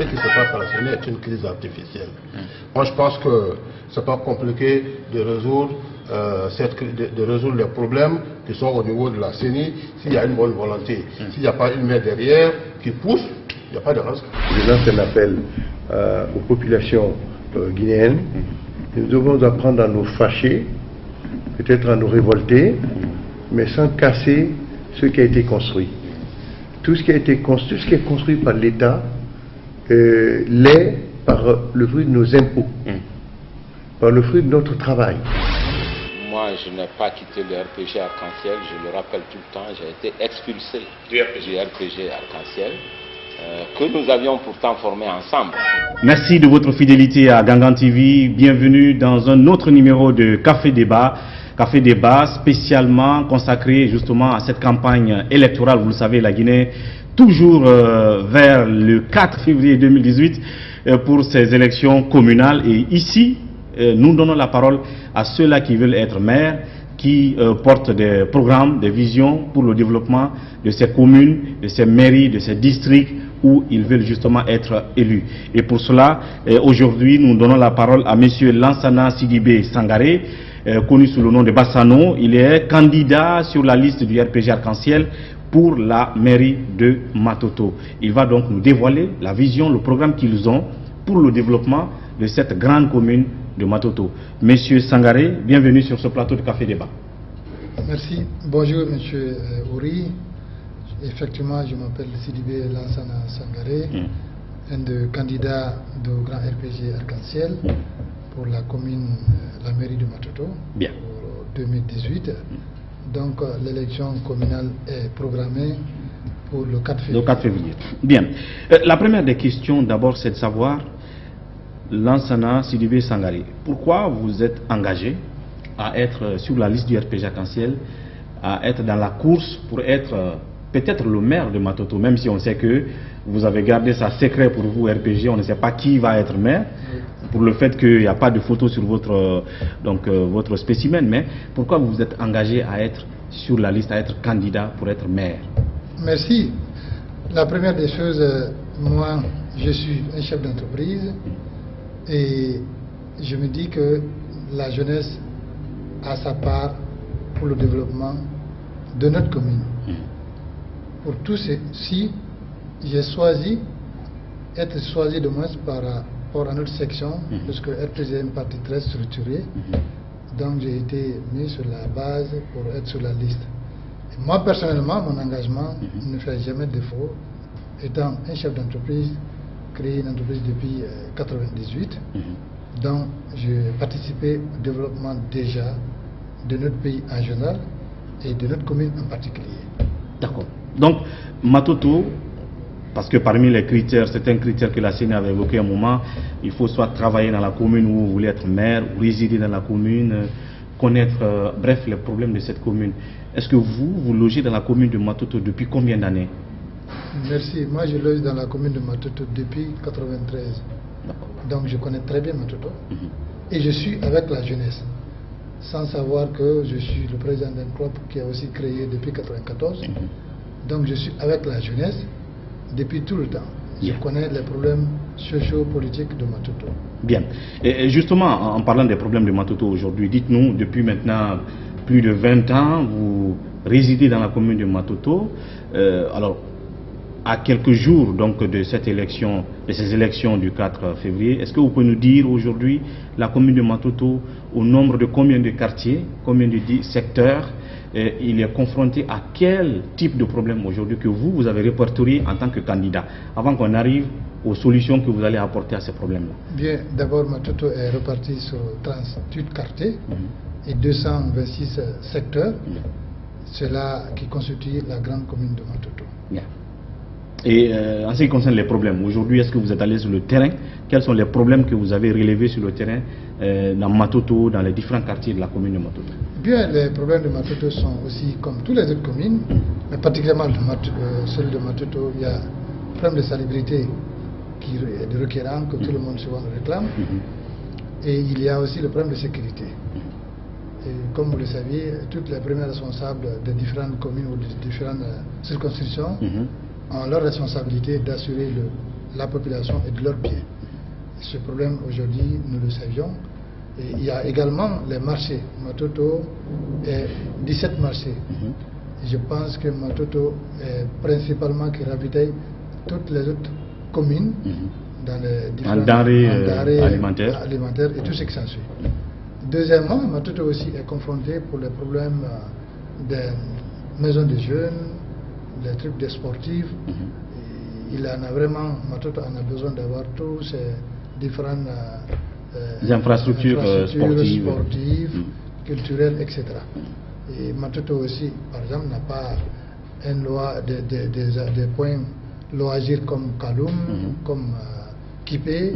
qui se passe à la CENI est une crise artificielle. Moi, je pense que c'est pas compliqué de résoudre de résoudre les problèmes qui sont au niveau de la CENI s'il y a une bonne volonté. S'il n'y a pas une main derrière qui pousse, il n'y a pas de risque. Je lance un appel aux populations guinéennes. Nous devons apprendre à nous fâcher, peut-être à nous révolter, mais sans casser ce qui a été construit. Tout ce qui a été construit, ce qui est construit par l'État, l'est par le fruit de nos impôts, par le fruit de notre travail. Moi, je n'ai pas quitté le RPG Arc-en-Ciel, je le rappelle tout le temps, j'ai été expulsé du RPG Arc-en-Ciel, que nous avions pourtant formé ensemble. Merci de votre fidélité à Gangan TV. Bienvenue dans un autre numéro de Café Débat. Café Débat spécialement consacré justement à cette campagne électorale. Vous le savez, la Guinée, toujours vers le 4 février 2018 pour ces élections communales. Et ici, nous donnons la parole à ceux-là qui veulent être maires, qui portent des programmes, des visions pour le développement de ces communes, de ces mairies, de ces districts où ils veulent justement être élus. Et pour cela, aujourd'hui, nous donnons la parole à M. Lansana Sidibé Sangaré, connu sous le nom de Bassano. Il est candidat sur la liste du RPG Arc-en-Ciel pour la mairie de Matoto. Il va donc nous dévoiler la vision, le programme qu'ils ont pour le développement de cette grande commune de Matoto. Monsieur Sangaré, bienvenue sur ce plateau de Café Débat. Merci. Bonjour Monsieur Ouri. Effectivement, je m'appelle Sidibé Lansana Sangaré, un des candidats du grand RPG Arc-en-Ciel pour la commune, la mairie de Matoto. Bien. Pour 2018. Donc l'élection communale est programmée pour le 4 février. Le 4 février. Bien. La première des questions d'abord, c'est de savoir, Lansana Sidibé Sangaré, pourquoi vous êtes engagé à être sur la liste du RPG Arc-en-Ciel, à être dans la course pour être peut-être le maire de Matoto, même si on sait que vous avez gardé ça secret pour vous, RPG, on ne sait pas qui va être maire, pour le fait qu'il n'y a pas de photo sur votre, votre spécimen, mais pourquoi vous êtes engagé à être sur la liste, à être candidat pour être maire? Merci. La première des choses, moi, je suis un chef d'entreprise et je me dis que la jeunesse a sa part pour le développement de notre commune. Pour tout ceci, j'ai choisi, être choisi de moins par rapport à notre section, parce que RPG est une partie très structurée. Donc j'ai été mis sur la base pour être sur la liste. Et moi personnellement, mon engagement ne fait jamais défaut. Étant un chef d'entreprise, créé une entreprise depuis 1998, donc j'ai participé au développement déjà de notre pays en général et de notre commune en particulier. D'accord. Donc, Matoto, parce que parmi les critères, certains critères que la CENI avait évoqué à un moment, il faut soit travailler dans la commune où vous voulez être maire, ou résider dans la commune, connaître, bref, les problèmes de cette commune. Est-ce que vous logez dans la commune de Matoto depuis combien d'années? Merci. Moi, je loge dans la commune de Matoto depuis 1993. Donc, je connais très bien Matoto. Et je suis avec la jeunesse. Sans savoir que je suis le président d'un club qui a aussi créé depuis 1994. Donc je suis avec la jeunesse depuis tout le temps. Je connais les problèmes socio-politiques de Matoto. Bien. Et justement, en parlant des problèmes de Matoto aujourd'hui, dites-nous, depuis maintenant plus de 20 ans, vous résidez dans la commune de Matoto. Alors, à quelques jours donc de cette élection, de ces élections du 4 février, est-ce que vous pouvez nous dire aujourd'hui la commune de Matoto, au nombre de combien de quartiers, combien de secteurs, il est confronté à quel type de problème aujourd'hui que vous avez répertorié en tant que candidat, avant qu'on arrive aux solutions que vous allez apporter à ces problèmes-là? Bien, d'abord Matoto est reparti sur 38 quartiers et 226 secteurs. C'est là qui constitue la grande commune de Matoto. Bien. Et en ce qui concerne les problèmes, aujourd'hui, est-ce que vous êtes allé sur le terrain? Quels sont les problèmes que vous avez relevés sur le terrain dans Matoto, dans les différents quartiers de la commune de Matoto? Bien, les problèmes de Matoto sont aussi comme toutes les autres communes, mais particulièrement celui de Matoto, il y a un problème de salubrité qui est de requérant, que tout le monde souvent réclame, et il y a aussi le problème de sécurité. Et comme vous le saviez, toutes les premiers responsables des différentes communes ou des différentes circonscriptions ont leur responsabilité d'assurer la population est de leurs pieds. Ce problème, aujourd'hui, nous le savions. Et il y a également les marchés. Matoto est 17 marchés. Je pense que Matoto est principalement qui ravitaille toutes les autres communes dans les différents denrées alimentaires et tout ce qui s'ensuit. Deuxièmement, Matoto aussi est confronté pour les problèmes des maisons de jeunes, des trucs des sportifs. Il en a vraiment, Matoto en a besoin d'avoir tous ces différentes infrastructures sportives, culturelles, etc. Et Matoto aussi, par exemple, n'a pas des points loisirs comme Kaloum, comme Kipé.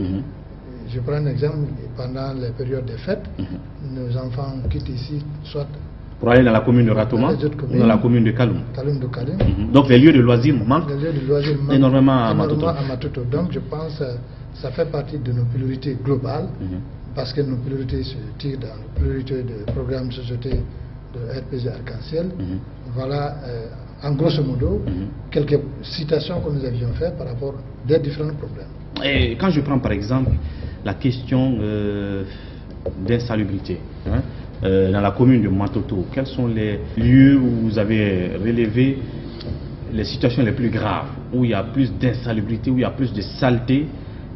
Je prends un exemple, pendant les périodes des fêtes, nos enfants quittent ici, soit pour aller dans la commune de Ratoma ou dans la commune de Kaloum. Donc les lieux de loisirs manquent énormément à Matoto. Donc je pense que ça fait partie de nos priorités globales, parce que nos priorités se tirent dans les priorités du programme de société de RPG Arc-en-Ciel. Voilà, en grosso modo, quelques citations que nous avions faites par rapport aux différents problèmes. Et quand je prends par exemple la question d'insalubrité, dans la commune de Matoto, quels sont les lieux où vous avez relevé les situations les plus graves, où il y a plus d'insalubrité, où il y a plus de saleté?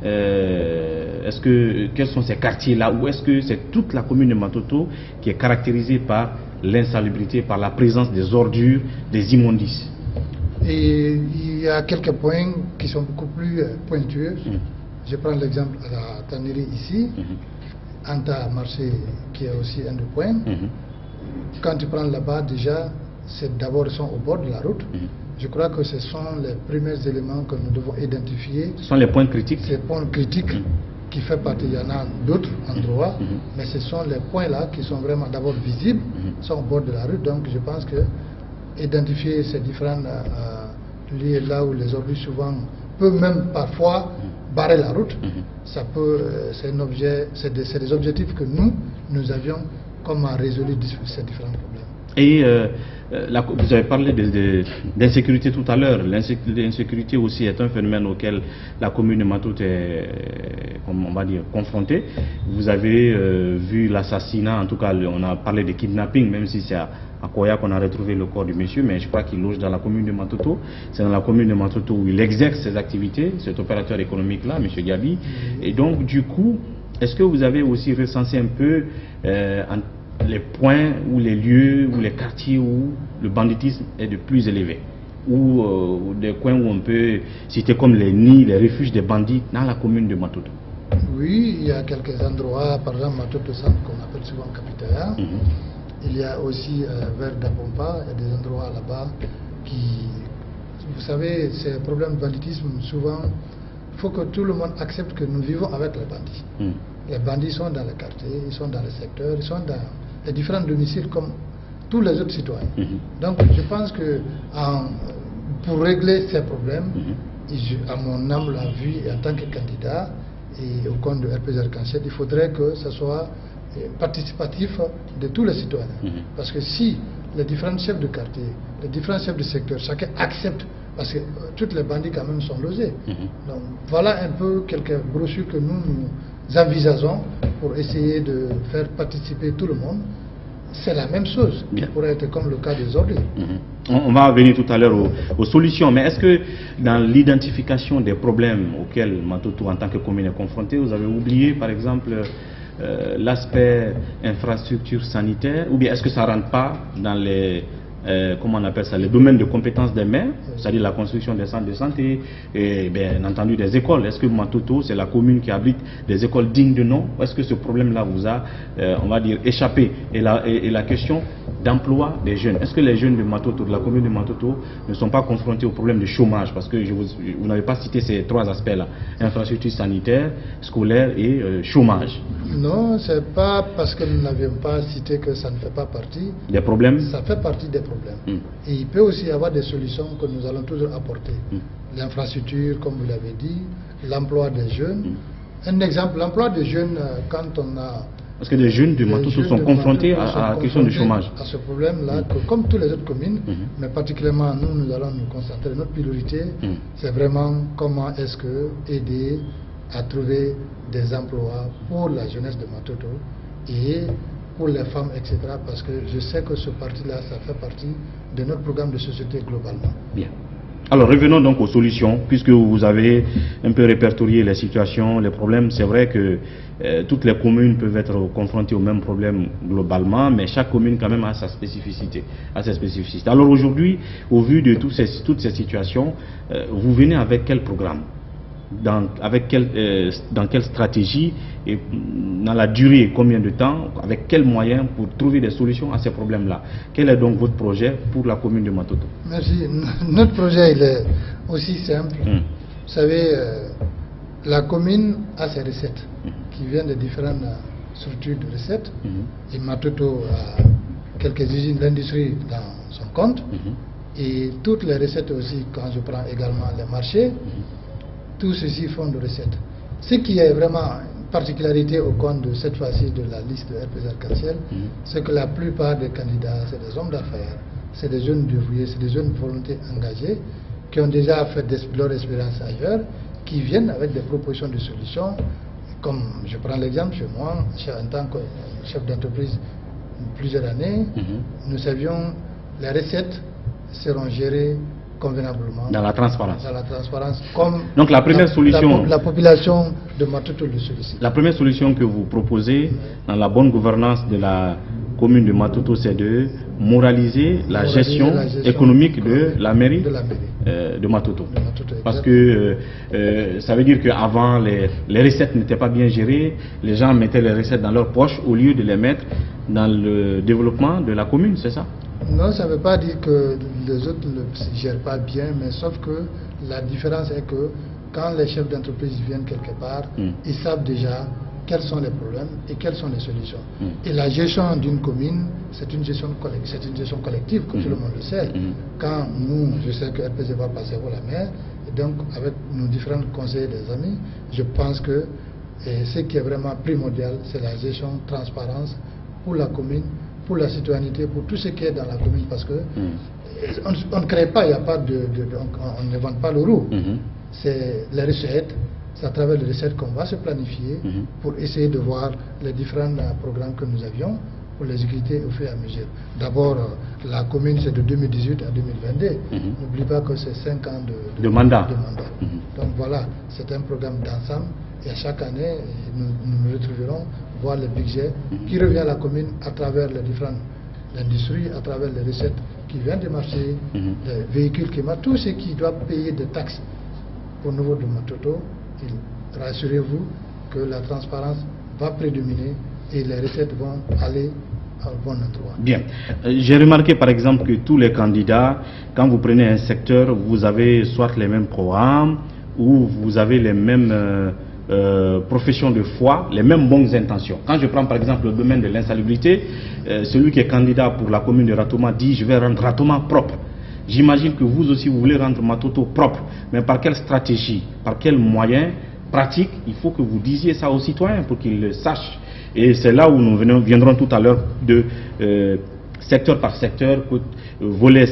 Quels sont ces quartiers-là, ou est-ce que c'est toute la commune de Matoto qui est caractérisée par l'insalubrité, par la présence des ordures, des immondices? Et il y a quelques points qui sont beaucoup plus pointueux. Je prends l'exemple à la tannerie ici, Anta Marché qui est aussi un des points. Quand tu prends là-bas, déjà, c'est d'abord ils sont au bord de la route. Je crois que ce sont les premiers éléments que nous devons identifier. Ce sont les points critiques. Ces points critiques qui font partie, il y en a d'autres endroits, mais ce sont les points-là qui sont vraiment d'abord visibles, sont au bord de la route. Donc je pense que identifier ces différents lieux là où les ordures souvent peuvent même parfois barrer la route, ça peut, c'est des objectifs que nous avions, comment résoudre ces différents problèmes. Et vous avez parlé d'insécurité tout à l'heure. L'insécurité aussi est un phénomène auquel la commune de Matoto est, comme on va dire, confrontée. Vous avez vu l'assassinat, en tout cas on a parlé de kidnapping, même si c'est à Koya qu'on a retrouvé le corps du monsieur, mais je crois qu'il loge dans la commune de Matoto. C'est dans la commune de Matoto où il exerce ses activités, cet opérateur économique-là, monsieur Gabi. Et donc, du coup, est-ce que vous avez aussi recensé un peu les points ou les lieux ou les quartiers où le banditisme est de plus élevé, ou des coins où on peut citer comme les nids, les refuges des bandits dans la commune de Matoto? Oui, il y a quelques endroits, par exemple Matoto Centre qu'on appelle souvent Capitaya. Il y a aussi vers Dapompa, il y a des endroits là-bas qui, vous savez, ces problèmes de banditisme, souvent, il faut que tout le monde accepte que nous vivons avec les bandits. Les bandits sont dans les quartiers, ils sont dans les secteurs, ils sont dans les différents domiciles comme tous les autres citoyens. Donc je pense que pour régler ces problèmes, à mon humble avis et en tant que candidat et au compte de RPG Arc-en-Ciel, il faudrait que ce soit participatif de tous les citoyens. Parce que si les différents chefs de quartier, les différents chefs de secteur, chacun accepte, parce que toutes les bandits quand même sont logés. Donc voilà un peu quelques brochures que nous envisageons pour essayer de faire participer tout le monde. C'est la même chose, qui pourrait être comme le cas des ordures. On va revenir tout à l'heure aux solutions, mais est-ce que dans l'identification des problèmes auxquels Matoto en tant que commune est confrontée, vous avez oublié par exemple l'aspect infrastructure sanitaire, ou bien est-ce que ça ne rentre pas dans les comment on appelle ça, les domaines de compétences des maires, c'est-à-dire la construction des centres de santé et bien entendu des écoles? Est-ce que Matoto, c'est la commune qui abrite des écoles dignes de nom, ou est-ce que ce problème-là vous a, on va dire, échappé? Et la question d'emploi des jeunes, est-ce que les jeunes de Matoto, de la commune de Matoto, ne sont pas confrontés au problème de chômage? Parce que vous n'avez pas cité ces trois aspects-là, infrastructure sanitaire, scolaire et chômage. Non, c'est pas parce que nous n'avions pas cité que ça ne fait pas partie des problèmes. Ça fait partie des problèmes. Et il peut aussi y avoir des solutions que nous allons toujours apporter. L'infrastructure, comme vous l'avez dit, l'emploi des jeunes. Un exemple, l'emploi des jeunes, quand on a Parce que les jeunes de Matoto sont confrontés à la question du chômage. À ce problème-là, comme toutes les autres communes, mais particulièrement nous allons nous concentrer. Notre priorité, c'est vraiment comment est-ce que aider à trouver des emplois pour la jeunesse de Matoto et pour les femmes, etc. Parce que je sais que ce parti-là, ça fait partie de notre programme de société globalement. Bien. Alors revenons donc aux solutions, puisque vous avez un peu répertorié les situations, les problèmes. C'est vrai que toutes les communes peuvent être confrontées au même problème globalement, mais chaque commune quand même a sa spécificité. Alors aujourd'hui, au vu de toutes ces situations, vous venez avec quel programme? Dans quelle stratégie et dans la durée, combien de temps, avec quels moyens pour trouver des solutions à ces problèmes-là? Quel est donc votre projet pour la commune de Matoto? Merci. Notre projet il est aussi simple. Vous savez, la commune a ses recettes qui viennent de différentes structures de recettes. Et Matoto a quelques usines d'industrie dans son compte. Et toutes les recettes aussi, quand je prends également les marchés, tout ceci font de recettes. Ce qui est vraiment une particularité au compte de cette fois-ci de la liste de RPG Arc-en-Ciel, c'est que la plupart des candidats, c'est des hommes d'affaires, c'est des jeunes dévoués, c'est des jeunes volontés engagés qui ont déjà fait leur expérience ailleurs, qui viennent avec des propositions de solutions. Comme je prends l'exemple chez moi, en tant que chef d'entreprise plusieurs années, nous savions les recettes seront gérées convenablement. Dans la transparence. Dans la transparence. Comme donc la première solution. La population de Matoto le sollicite. La première solution que vous proposez dans la bonne gouvernance de la commune de Matoto, c'est de moraliser la gestion économique de la mairie de Matoto. Parce que ça veut dire qu'avant, les recettes n'étaient pas bien gérées, les gens mettaient les recettes dans leur poche au lieu de les mettre dans le développement de la commune, c'est ça? Non, ça ne veut pas dire que les autres ne gèrent pas bien, mais sauf que la différence est que quand les chefs d'entreprise viennent quelque part, ils savent déjà quels sont les problèmes et quelles sont les solutions. Et la gestion d'une commune, c'est une gestion collective, comme tout le monde le sait. Quand nous, je sais que RPG va passer pour la maire, et donc avec nos différents conseillers des amis, je pense que ce qui est vraiment primordial, c'est la gestion transparence pour la commune, pour la citoyenneté, pour tout ce qui est dans la commune, parce que on ne crée pas, il n'y a pas on ne vend pas le roux. C'est les recettes, c'est à travers les recettes qu'on va se planifier pour essayer de voir les différents programmes que nous avions pour les exécuter au fur et à mesure. D'abord, la commune c'est de 2018 à 2022. N'oublie pas que c'est 5 ans de mandat. Donc voilà, c'est un programme d'ensemble et à chaque année, nous retrouverons voir le budget qui revient à la commune à travers les différentes industries, à travers les recettes qui viennent des marchés, les véhicules qui marchent, tout ce qui doit payer des taxes au niveau de Matoto. Rassurez-vous que la transparence va prédominer et les recettes vont aller au bon endroit. Bien. J'ai remarqué par exemple que tous les candidats, quand vous prenez un secteur, vous avez soit les mêmes programmes ou vous avez les mêmes professions de foi, les mêmes bonnes intentions. Quand je prends par exemple le domaine de l'insalubrité, celui qui est candidat pour la commune de Ratoma dit « je vais rendre Ratoma propre ». J'imagine que vous aussi vous voulez rendre Matoto propre, mais par quelle stratégie, par quels moyens pratiques? Il faut que vous disiez ça aux citoyens pour qu'ils le sachent. Et c'est là où nous viendrons tout à l'heure de secteur par secteur, volet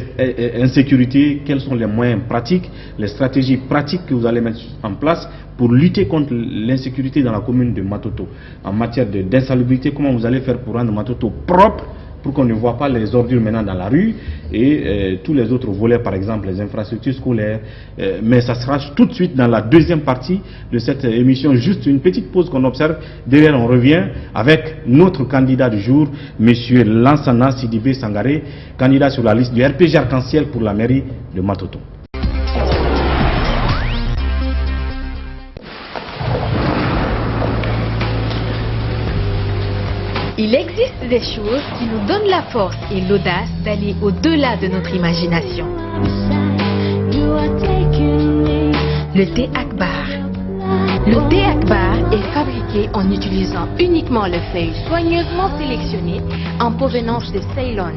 insécurité, quels sont les moyens pratiques, les stratégies pratiques que vous allez mettre en place pour lutter contre l'insécurité dans la commune de Matoto. En matière d'insalubrité, comment vous allez faire pour rendre Matoto propre, pour qu'on ne voit pas les ordures maintenant dans la rue et tous les autres volets, par exemple les infrastructures scolaires. Mais ça sera tout de suite dans la deuxième partie de cette émission. Juste une petite pause qu'on observe. Derrière, on revient avec notre candidat du jour, M. Lansana Sidibé Sangaré, candidat sur la liste du RPG Arc-en-Ciel pour la mairie de Matoto. Il existe des choses qui nous donnent la force et l'audace d'aller au-delà de notre imagination. Le thé Akbar. Le thé Akbar est fabriqué en utilisant uniquement les feuilles soigneusement sélectionnées en provenance de Ceylon.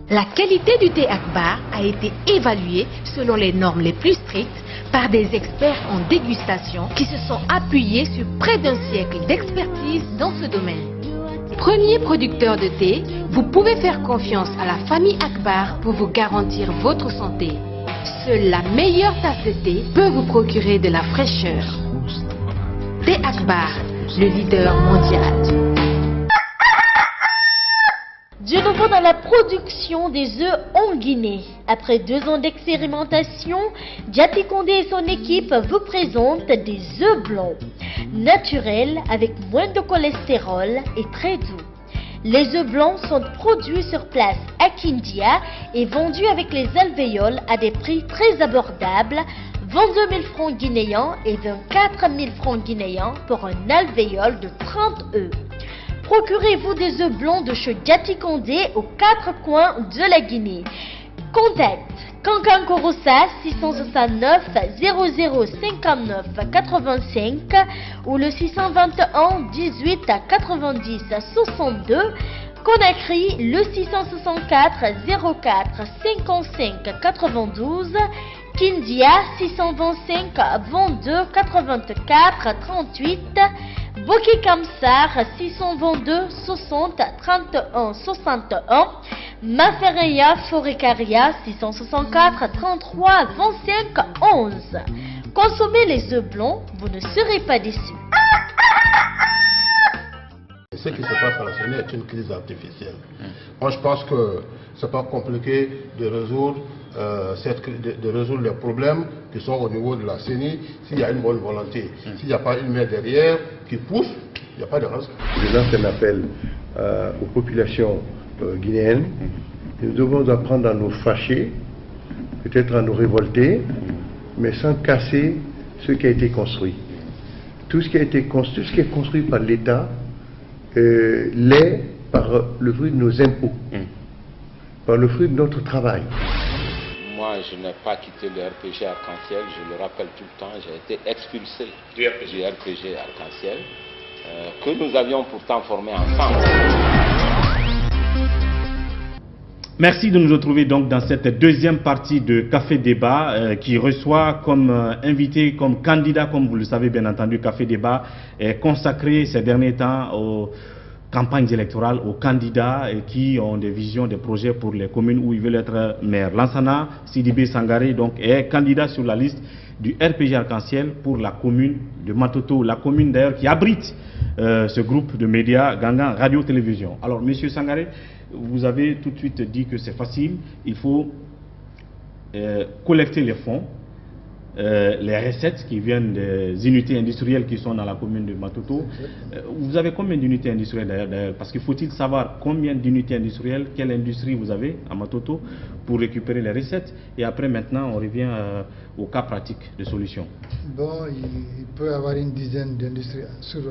La qualité du thé Akbar a été évaluée selon les normes les plus strictes par des experts en dégustation qui se sont appuyés sur près d'un siècle d'expertise dans ce domaine. Premier producteur de thé, vous pouvez faire confiance à la famille Akbar pour vous garantir votre santé. Seule la meilleure tasse de thé peut vous procurer de la fraîcheur. Thé Akbar, le leader mondial. De nouveau dans la production des œufs en Guinée. Après 2 ans d'expérimentation, Diaty Condé et son équipe vous présentent des œufs blancs, naturels avec moins de cholestérol et très doux. Les œufs blancs sont produits sur place à Kindia et vendus avec les alvéoles à des prix très abordables, 22 000 francs guinéens et 24 000 francs guinéens pour un alvéole de 30 œufs. Procurez-vous des œufs blancs de chez Diaty Condé aux 4 coins de la Guinée. Contact Kankan Korossa 669 00 59 85 ou le 621 18 90 62. Conakry le 664 04 55 92. Kindia 625 22 84 38. Boki Kamsar 622 60 31 61. Mafereya Forecaria 664 33 25 11. Consommez les œufs blancs, vous ne serez pas déçus. Ce qui se passe à la CENI est une crise artificielle. Moi, je pense que c'est pas compliqué de résoudre de résoudre les problèmes qui sont au niveau de la CENI s'il y a une bonne volonté. S'il n'y a pas une main derrière qui pousse, il n'y a pas de raison. Je lance un appel aux populations guinéennes. Nous devons apprendre à nous fâcher, peut-être à nous révolter, mais sans casser ce qui a été construit. Tout ce qui a été construit, ce qui est construit par l'État, l'est par le fruit de nos impôts, par le fruit de notre travail. Moi, je n'ai pas quitté le RPG Arc-en-Ciel, je le rappelle tout le temps, j'ai été expulsé du RPG Arc-en-Ciel, que nous avions pourtant formé ensemble. Merci de nous retrouver donc dans cette deuxième partie de Café Débat qui reçoit comme invité, comme candidat, comme vous le savez bien entendu, Café Débat est consacré ces derniers temps aux campagnes électorales, aux candidats qui ont des visions, des projets pour les communes où ils veulent être maires. Lansana Sidibé Sangaré donc est candidat sur la liste du RPG Arc-en-Ciel pour la commune de Matoto, la commune d'ailleurs qui abrite ce groupe de médias Gangan Radio-Télévision. Alors Monsieur Sangaré, vous avez tout de suite dit que c'est facile, il faut collecter les fonds, les recettes qui viennent des unités industrielles qui sont dans la commune de Matoto. Vous avez combien d'unités industrielles d'ailleurs? Parce qu'il faut-il savoir combien d'unités industrielles, quelle industrie vous avez à Matoto pour récupérer les recettes. Et après maintenant on revient au cas pratique de solution. Bon, il peut y avoir une dizaine d'industries sur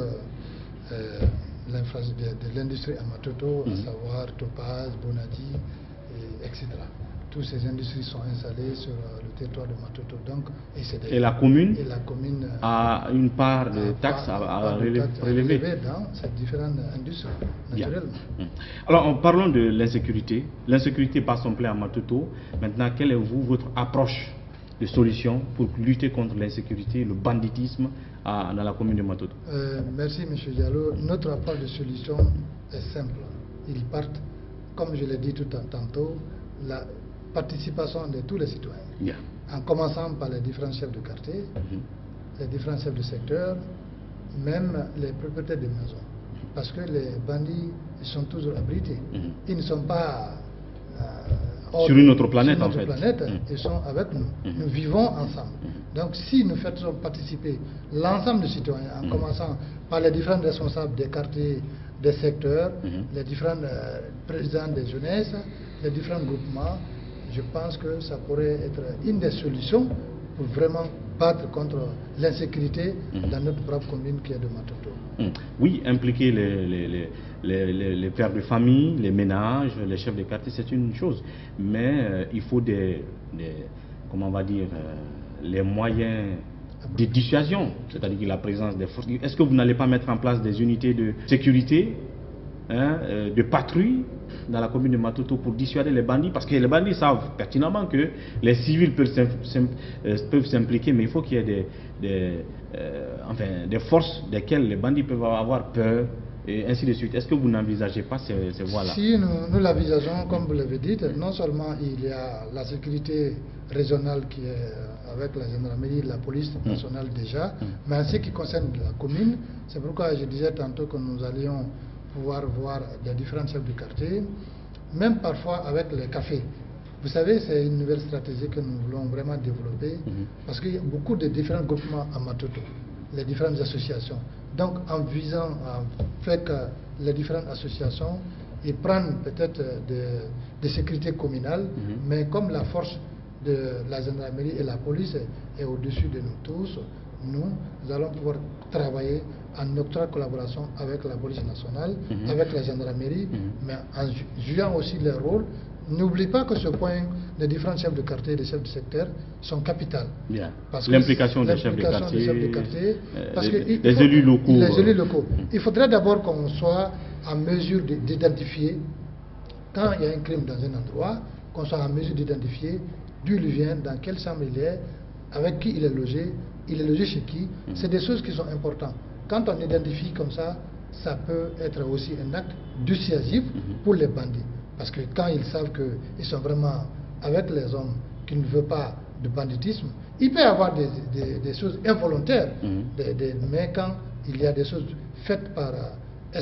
l'industrie à Matoto, à savoir Topaz, Bonadi, etc. Toutes ces industries sont installées sur le territoire de Matoto. Donc, et la commune a une part de taxes à relever dans ces différentes industries, naturellement. Alors, parlons de l'insécurité. L'insécurité bat son plein à Matoto. Maintenant, quelle est votre approche de solution pour lutter contre l'insécurité, le banditisme dans la commune de Matoto? Merci M. Diallo. Notre approche de solution est simple. Ils partent, comme je l'ai dit tout tantôt, la participation de tous les citoyens, en commençant par les différents chefs de quartier, les différents chefs de secteur, même les propriétaires des maisons. Parce que les bandits ils sont toujours abrités. Ils ne sont pas sur une autre planète, en fait. Ils sont avec nous. Nous vivons ensemble. Donc si nous faisons participer l'ensemble des citoyens, en commençant par les différents responsables des quartiers, des secteurs, les différents présidents des jeunesses, les différents groupements, je pense que ça pourrait être une des solutions pour vraiment battre contre l'insécurité dans notre propre commune qui est de Matoto. Oui, impliquer les pères de famille, les ménages, les chefs de quartier, c'est une chose. Mais il faut comment on va dire, les moyens de dissuasion, c'est-à-dire la présence des forces. Est-ce que vous n'allez pas mettre en place des unités de sécurité de patrouilles dans la commune de Matoto pour dissuader les bandits, parce que les bandits savent pertinemment que les civils peuvent s'impliquer, mais il faut qu'il y ait des forces desquelles les bandits peuvent avoir peur, et ainsi de suite. Est-ce que vous n'envisagez pas ces voies-là? Si, nous l'envisageons, comme vous l'avez dit. Non seulement il y a la sécurité régionale qui est avec la gendarmerie, la police nationale déjà, mais en ce qui concerne la commune, c'est pourquoi je disais tantôt que nous allions pouvoir voir les différents chefs de quartier, même parfois avec les cafés. Vous savez, c'est une nouvelle stratégie que nous voulons vraiment développer, parce qu'il y a beaucoup de différents groupements à Matoto, les différentes associations. Donc, en visant à faire que les différentes associations, ils prennent peut-être des sécurités communales, mais comme la force de la gendarmerie et la police est au-dessus de nous tous, nous allons pouvoir travailler en étroite collaboration avec la police nationale, avec la gendarmerie, mais en jouant aussi leur rôle. N'oublie pas que ce point, les différents chefs de quartier et les chefs de secteur sont capitales. L'implication des chefs de quartier, les élus locaux. Les élus locaux. Il faudrait d'abord qu'on soit en mesure d'identifier, quand il y a un crime dans un endroit, qu'on soit en mesure d'identifier d'où il vient, dans quelle chambre il est, avec qui il est logé chez qui. C'est des choses qui sont importantes. Quand on identifie comme ça peut être aussi un acte dissuasif pour les bandits. Parce que quand ils savent qu'ils sont vraiment avec les hommes qui ne veulent pas de banditisme, il peut y avoir des choses involontaires, mais quand il y a des choses faites par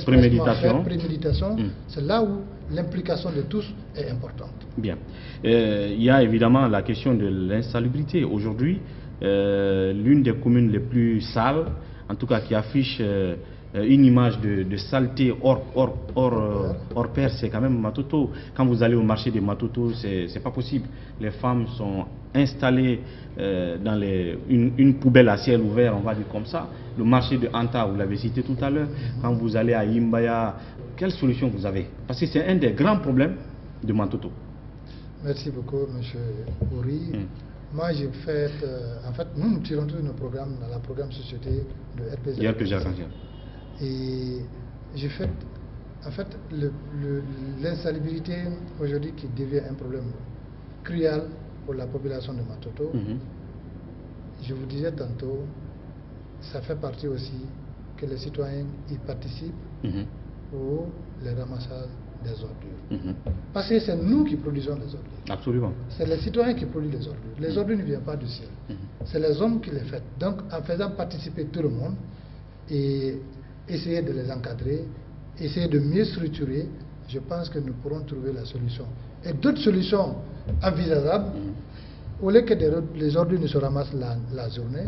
préméditation, c'est là où l'implication de tous est importante. Bien. Il y a évidemment la question de l'insalubrité. Aujourd'hui, l'une des communes les plus sales, en tout cas qui affiche une image de saleté hors pair, c'est quand même Matoto. Quand vous allez au marché de Matoto, c'est pas possible. Les femmes sont installées dans une poubelle à ciel ouvert, on va dire comme ça. Le marché de Anta, vous l'avez cité tout à l'heure. Quand vous allez à Imbaya, quelle solution vous avez? Parce que c'est un des grands problèmes de Matoto. Merci beaucoup, M. Ouri. Moi, j'ai fait, en fait, nous tirons tous nos programmes dans la programme société de RPG. Et j'ai fait, en fait, l'insalubrité aujourd'hui qui devient un problème cruel pour la population de Matoto. Je vous disais tantôt, ça fait partie aussi que les citoyens y participent au ramassage des ordures. Parce que c'est nous qui produisons les ordures. Absolument. C'est les citoyens qui produisent les ordures. Les ordures ne viennent pas du ciel. C'est les hommes qui les font. Donc, en faisant participer tout le monde et essayer de les encadrer, essayer de mieux structurer, je pense que nous pourrons trouver la solution. Et d'autres solutions envisageables, au lieu que les ordures ne se ramassent la journée,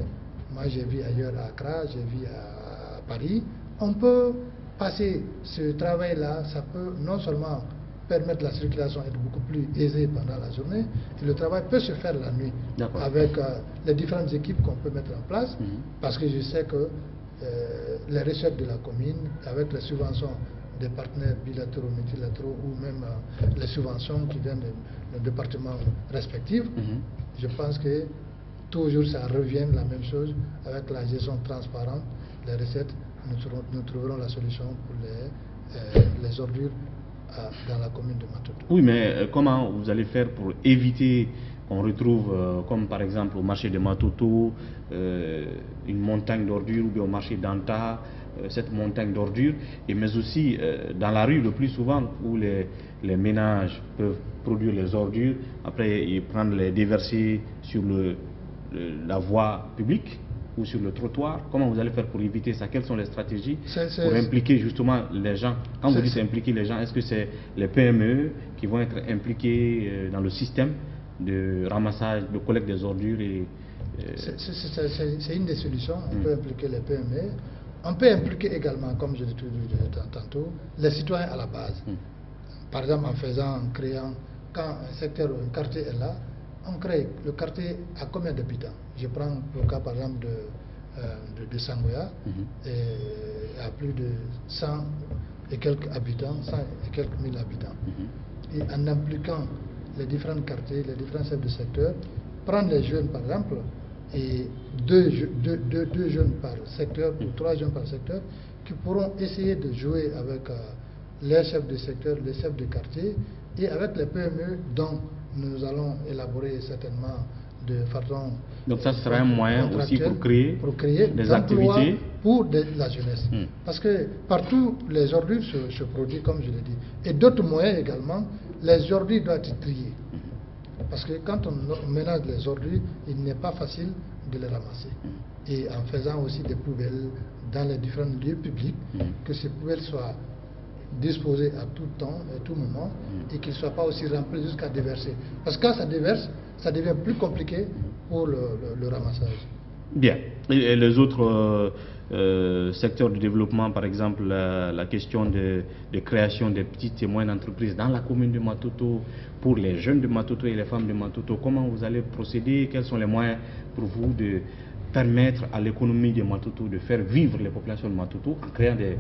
moi j'ai vu ailleurs à Accra, j'ai vu à Paris, on peut passer ce travail-là, ça peut non seulement permettre la circulation être beaucoup plus aisée pendant la journée, et le travail peut se faire la nuit avec les différentes équipes qu'on peut mettre en place, parce que je sais que les recettes de la commune, avec les subventions des partenaires bilatéraux, multilatéraux ou même les subventions qui viennent de nos départements respectifs, je pense que toujours ça revient la même chose avec la gestion transparente, les recettes, nous trouverons la solution pour les ordures dans la commune de Matoto. Oui, mais comment vous allez faire pour éviter qu'on retrouve, comme par exemple au marché de Matoto, une montagne d'ordures, ou bien au marché d'Anta, cette montagne d'ordures, mais aussi dans la rue le plus souvent, où les ménages peuvent produire les ordures, après ils prennent les déverser sur la voie publique ou sur le trottoir. Comment vous allez faire pour éviter ça? Quelles sont les stratégies pour impliquer justement les gens? Quand vous dites impliquer les gens, est-ce que c'est les PME qui vont être impliqués dans le système de ramassage, de collecte des ordures C'est une des solutions. On peut impliquer les PME. On peut impliquer également, comme je l'ai dit tantôt, les citoyens à la base. Par exemple, en créant, quand un secteur ou un quartier est là, on crée le quartier à combien d'habitants? Je prends le cas par exemple de Sangoya, et à plus de 100 et quelques habitants, 100 et quelques mille habitants. Et en impliquant les différents quartiers, les différents chefs de secteur, prendre les jeunes par exemple, et deux jeunes par secteur ou 3 jeunes par secteur, qui pourront essayer de jouer avec les chefs de secteur, les chefs de quartier, et avec les PME dont nous allons élaborer certainement de façon... Donc ça sera un moyen aussi pour créer des activités pour la jeunesse. Parce que partout, les ordures se produisent, comme je l'ai dit. Et d'autres moyens également, les ordures doivent être triées. Parce que quand on ménage les ordures, il n'est pas facile de les ramasser. Et en faisant aussi des poubelles dans les différents lieux publics, que ces poubelles soient disposées à tout temps et tout moment, et qu'ils ne soient pas aussi remplis jusqu'à déverser. Parce que quand ça déverse, ça devient plus compliqué pour le ramassage. Bien. Et les autres secteurs de développement, par exemple la question de création des petites et moyennes entreprises dans la commune de Matoto, pour les jeunes de Matoto et les femmes de Matoto, comment vous allez procéder? Quels sont les moyens pour vous de permettre à l'économie de Matoto de faire vivre les populations de Matoto en créant des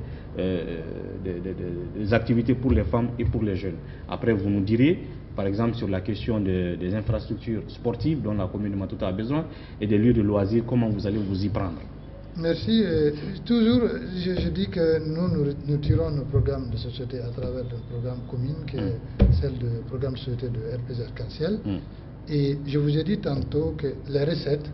activités pour les femmes et pour les jeunes? Après, vous nous direz, par exemple, sur la question des infrastructures sportives dont la commune de Matoto a besoin et des lieux de loisirs, comment vous allez vous y prendre? Merci. Toujours, je dis que nous tirons nos programmes de société à travers le programme commun, qui est celle du programme de société de RPG Arc-en-Ciel. Et je vous ai dit tantôt que les recettes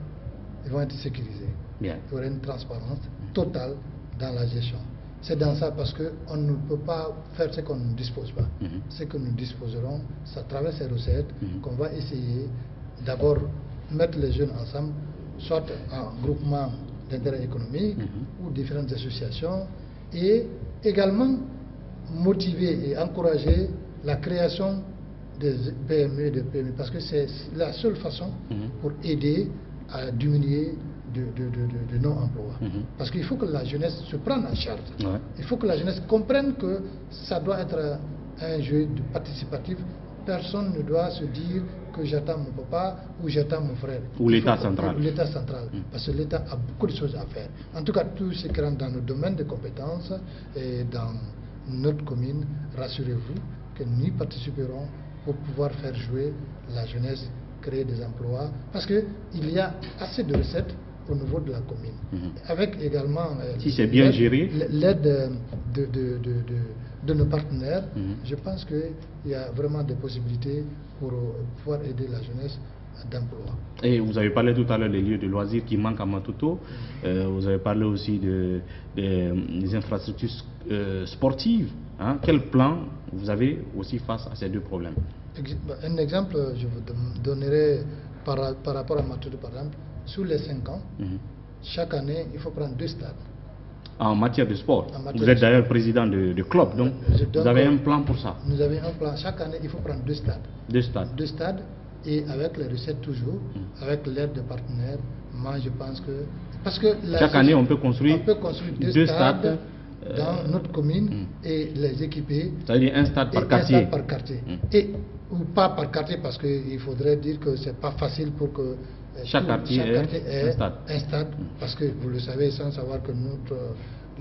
vont être sécurisées. Bien. Il y aura une transparence totale dans la gestion. C'est dans ça parce qu'on ne peut pas faire ce qu'on ne dispose pas. Ce que nous disposerons, c'est à travers ces recettes qu'on va essayer d'abord mettre les jeunes ensemble, soit en groupement d'intérêt économique ou différentes associations, et également motiver et encourager la création des PME et des PMI, parce que c'est la seule façon pour aider à diminuer de non-emploi. Parce qu'il faut que la jeunesse se prenne en charge. Il faut que la jeunesse comprenne que ça doit être un jeu participatif. Personne ne doit se dire que j'attends mon papa ou j'attends mon frère. Ou l'État central. Ou l'État central. Parce que l'État a beaucoup de choses à faire. En tout cas, tout ce qui rentre dans nos domaines de compétences et dans notre commune, rassurez-vous que nous y participerons pour pouvoir faire jouer la jeunesse, créer des emplois. Parce qu'il y a assez de recettes au niveau de la commune. Avec également si c'est bien géré, l'aide de nos partenaires, je pense qu'il y a vraiment des possibilités pour pouvoir aider la jeunesse d'emploi. Et vous avez parlé tout à l'heure des lieux de loisirs qui manquent à Matoto. Vous avez parlé aussi des infrastructures sportives. Quel plan vous avez aussi face à ces deux problèmes? Un exemple, je vous donnerai par rapport à Matoto, par exemple. Sur les 5 ans, chaque année, il faut prendre 2 stades. En matière de sport. Vous êtes d'ailleurs président de club, donc vous avez un plan pour ça. Nous avons un plan. Chaque année, il faut prendre 2 stades. 2 stades. 2 stades, et avec les recettes toujours, avec l'aide de partenaires, moi je pense que... Parce que chaque année, on peut construire 2 stades dans notre commune et les équiper. C'est-à-dire un stade par quartier. Un stade par quartier. Ou pas par quartier, parce qu'il faudrait dire que c'est pas facile pour que chaque quartier ait un stade. Parce que vous le savez, sans savoir que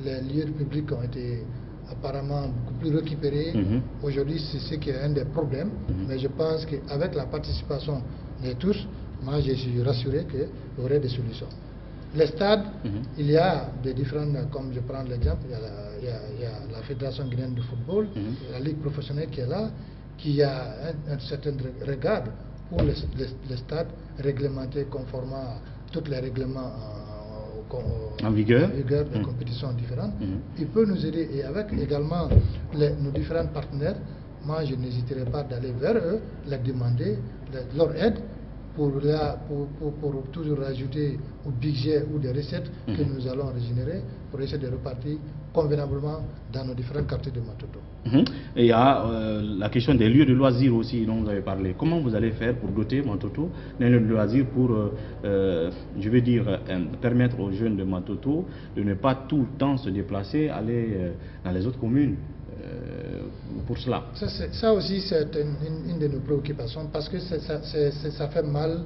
les lieux publics ont été apparemment beaucoup plus récupérés. Aujourd'hui, c'est ce qui est un des problèmes. Mais je pense qu'avec la participation de tous, moi je suis rassuré qu'il y aurait des solutions. Les stades, il y a des différentes, comme je prends l'exemple, il y a la Fédération guinéenne de football, la Ligue professionnelle qui est là, qui a un certain regard pour les stades réglementés conformément à tous les règlements en vigueur des compétitions différentes. Il peut nous aider, et avec également nos différents partenaires, moi je n'hésiterai pas d'aller vers eux, leur demander leur aide pour toujours rajouter au budget ou des recettes que nous allons régénérer pour essayer de repartir convenablement dans nos différents quartiers de Matoto. Et il y a la question des lieux de loisirs aussi dont vous avez parlé. Comment vous allez faire pour doter Matoto d'un lieu de loisirs pour, je veux dire, permettre aux jeunes de Matoto de ne pas tout le temps se déplacer, aller dans les autres communes pour cela? Ça aussi, c'est une de nos préoccupations, parce que ça fait mal.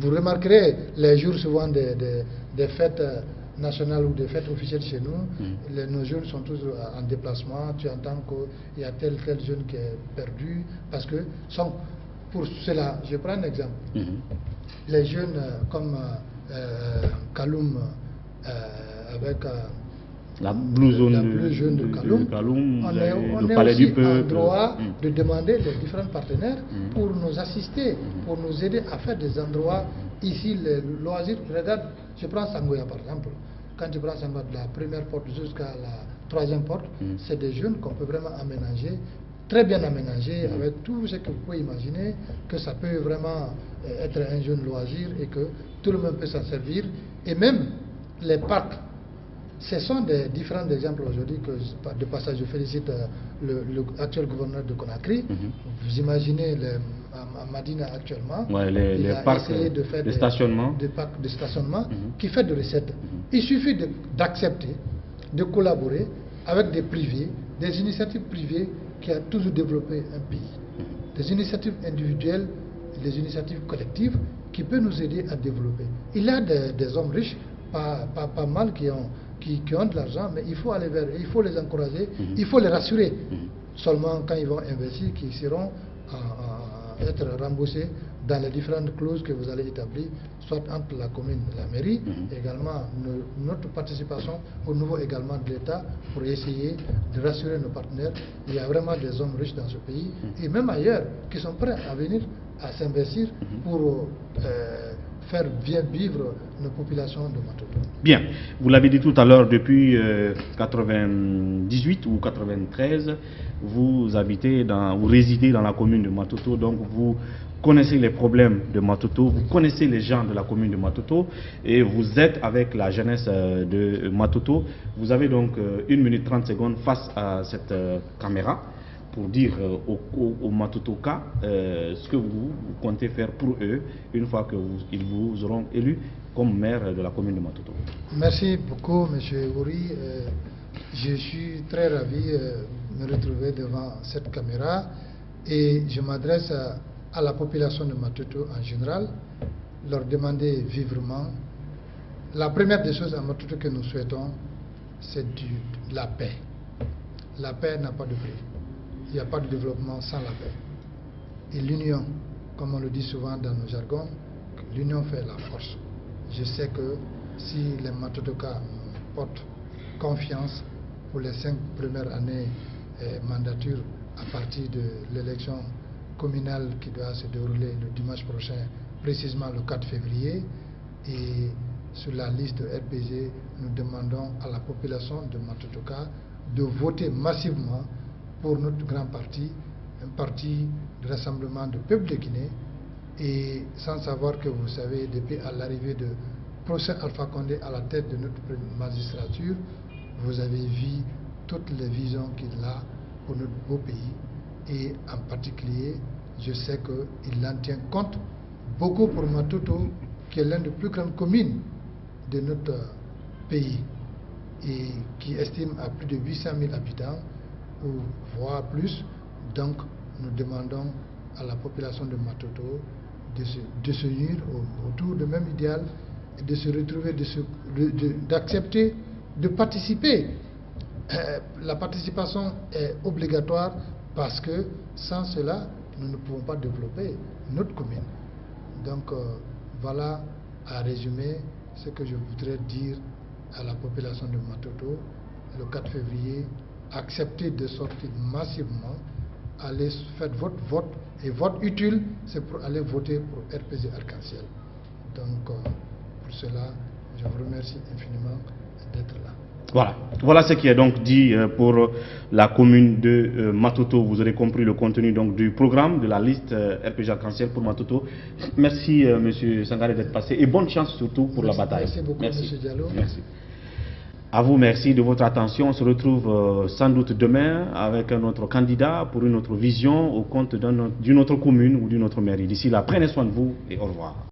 Vous remarquerez les jours souvent des fêtes nationales ou des fêtes officielles chez nous, nos jeunes sont toujours en déplacement. Tu entends qu'il y a tel jeune qui est perdu, parce que pour cela, je prends un exemple. Les jeunes comme Kaloum avec La Blue Zone de Kaloum. On est aussi en droit de demander les différents partenaires pour nous assister, pour nous aider à faire des endroits ici, les loisirs. Regarde, je prends Sangoya par exemple. Quand je prends Sangoya de la première porte jusqu'à la troisième porte, c'est des jeunes qu'on peut vraiment aménager, très bien aménager, avec tout ce que vous pouvez imaginer, que ça peut vraiment être un jeune loisir et que tout le monde peut s'en servir. Et même les parcs. Ce sont des différents exemples aujourd'hui que, de passage, je félicite l'actuel gouverneur de Conakry. Vous imaginez à Madina actuellement, les parcs de faire des stationnements, parcs de stationnement qui fait de recettes. Il suffit d'accepter, de collaborer avec des privés, des initiatives privées qui ont toujours développé un pays. Des initiatives individuelles, des initiatives collectives qui peuvent nous aider à développer. Il y a des hommes riches, pas mal, qui ont de l'argent, mais il faut aller vers eux, il faut les encourager, il faut les rassurer. Seulement quand ils vont investir, qu'ils seront à être remboursés dans les différentes clauses que vous allez établir, soit entre la commune et la mairie, également notre participation au niveau également de l'État pour essayer de rassurer nos partenaires. Il y a vraiment des hommes riches dans ce pays, et même ailleurs, qui sont prêts à venir à s'investir pour faire bien vivre nos populations de Matoto. Bien, vous l'avez dit tout à l'heure, depuis 98 ou 93, vous résidez dans la commune de Matoto, donc vous connaissez les problèmes de Matoto, vous connaissez les gens de la commune de Matoto et vous êtes avec la jeunesse de Matoto. Vous avez donc 1 minute 30 secondes face à cette caméra pour dire aux Matotoka ce que vous comptez faire pour eux une fois qu'ils vous auront élu comme maire de la commune de Matoto. Merci beaucoup, M. Ouri. Je suis très ravi de me retrouver devant cette caméra et je m'adresse à la population de Matoto en général, leur demander vivement. La première des choses à Matoto que nous souhaitons, c'est la paix. La paix n'a pas de prix. Il n'y a pas de développement sans la paix. Et l'union, comme on le dit souvent dans nos jargons, l'union fait la force. Je sais que si les Matotoka portent confiance pour les 5 premières années mandature à partir de l'élection communale qui doit se dérouler le dimanche prochain, précisément le 4 février, et sur la liste de RPG, nous demandons à la population de Matotoka de voter massivement pour notre grand parti, un parti de rassemblement de peuple de Guinée, et sans savoir que vous savez, depuis l'arrivée de professeur Alpha Condé à la tête de notre magistrature, vous avez vu toutes les visions qu'il a pour notre beau pays, et en particulier, je sais qu'il en tient compte beaucoup pour Matoto, qui est l'une des plus grandes communes de notre pays, et qui estime à plus de 800 000 habitants, ou voire plus. Donc nous demandons à la population de Matoto de se unir autour du même idéal, et de se retrouver, d'accepter de participer. La participation est obligatoire parce que sans cela, nous ne pouvons pas développer notre commune. Donc voilà, à résumer, ce que je voudrais dire à la population de Matoto. Le 4 février, acceptez de sortir massivement, allez faire votre vote, et vote utile, c'est pour aller voter pour RPG Arc-en-Ciel. Donc pour cela, je vous remercie infiniment d'être là. Voilà ce qui est donc dit pour la commune de Matoto. Vous aurez compris le contenu donc du programme de la liste RPG Arc-en-Ciel pour Matoto. Merci Monsieur Sangaré d'être passé et bonne chance surtout pour la bataille. Merci beaucoup Monsieur Diallo. Merci. À vous, merci de votre attention. On se retrouve sans doute demain avec un autre candidat pour une autre vision au compte d'une autre commune ou d'une autre mairie. D'ici là, prenez soin de vous et au revoir.